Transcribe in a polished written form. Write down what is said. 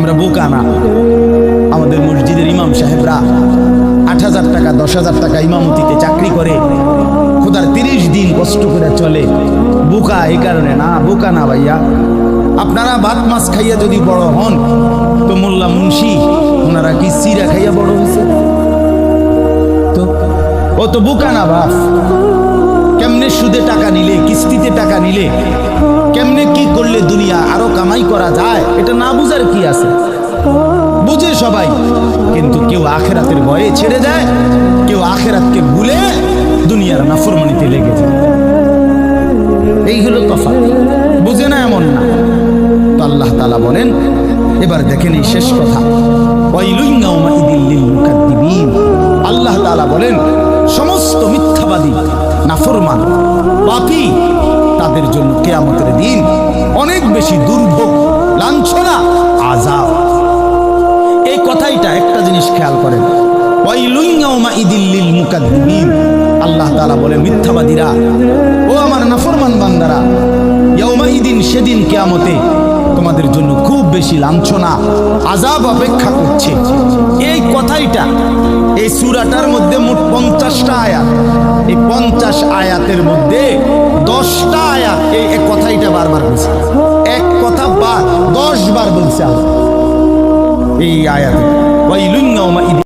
আমরা বোকা না। আমাদের মসজিদের ইমাম সাহেবরা 8,000 টাকা 10,000 টাকা ইমামতিতে চাকরি করে, খোদার 30 দিন কষ্ট করে চলে। বোকা এই কারণে না, বোকা না ভাইয়া। আপনারা ভাত মাছ খাইয়া যদি বড় হন, তো মোল্লা মুন্সি ওনারা কি সিরা খাইয়া বড় হয়েছে? তো ও তো বোকা না বাপ। কেমনে সুদে টাকা নিলে, কিস্তিতে টাকা নিলে, কেমনে কি করলে দুনিয়া আরো কামাই করা যায়, এটা না বুঝার কি আছে? বুঝে সবাই, কিন্তু কেউ আখেরাতের ভয়ে ছেড়ে যায়, কেউ আখেরাতকে ভুলে দুনিয়ার নাফরমানিতে লেগে যায়। এই হলো তফাৎ। বুঝে না এমন না। তো আল্লাহ তাআলা বলেন, এবার দেখেন এই শেষ কথা, ওয়াইলুন ইয়াউমাইযিল লিল মুকাদ্দিবিন। আল্লাহ তাআলা বলেন, সমস্ত মিথ্যাবাদী, নাফরমান, পাপী, তাদের জন্য কিয়ামতের দিন অনেক বেশি দুর্ভোগ, লাঞ্ছনা, আযাব। এই কথাইটা একটা জিনিস খেয়াল করেন, ওয়াইলুন ইয়াউমাইযিল লিল মুকাদ্দিবিন। আল্লাহ তাআলা বলেন, মিথ্যাবাদীরা, ও আমার নাফরমান বান্দারা, ইয়াউমাইদিন, সেদিন কিয়ামতে তোমাদের জন্য খুব বেশি লাঞ্ছনা, আযাব অপেক্ষা করছে। এই কথাইটা এই সূরাটার মধ্যে মোট 50টা আয়াত। এই 50 আয়াতের মধ্যে 10টা আয়াত এই কথাইটা বারবার বলছে। এক কথা 10 বার বলছে এই আয়াতে, ওয়াইলুন ইয়াউমাইদিন।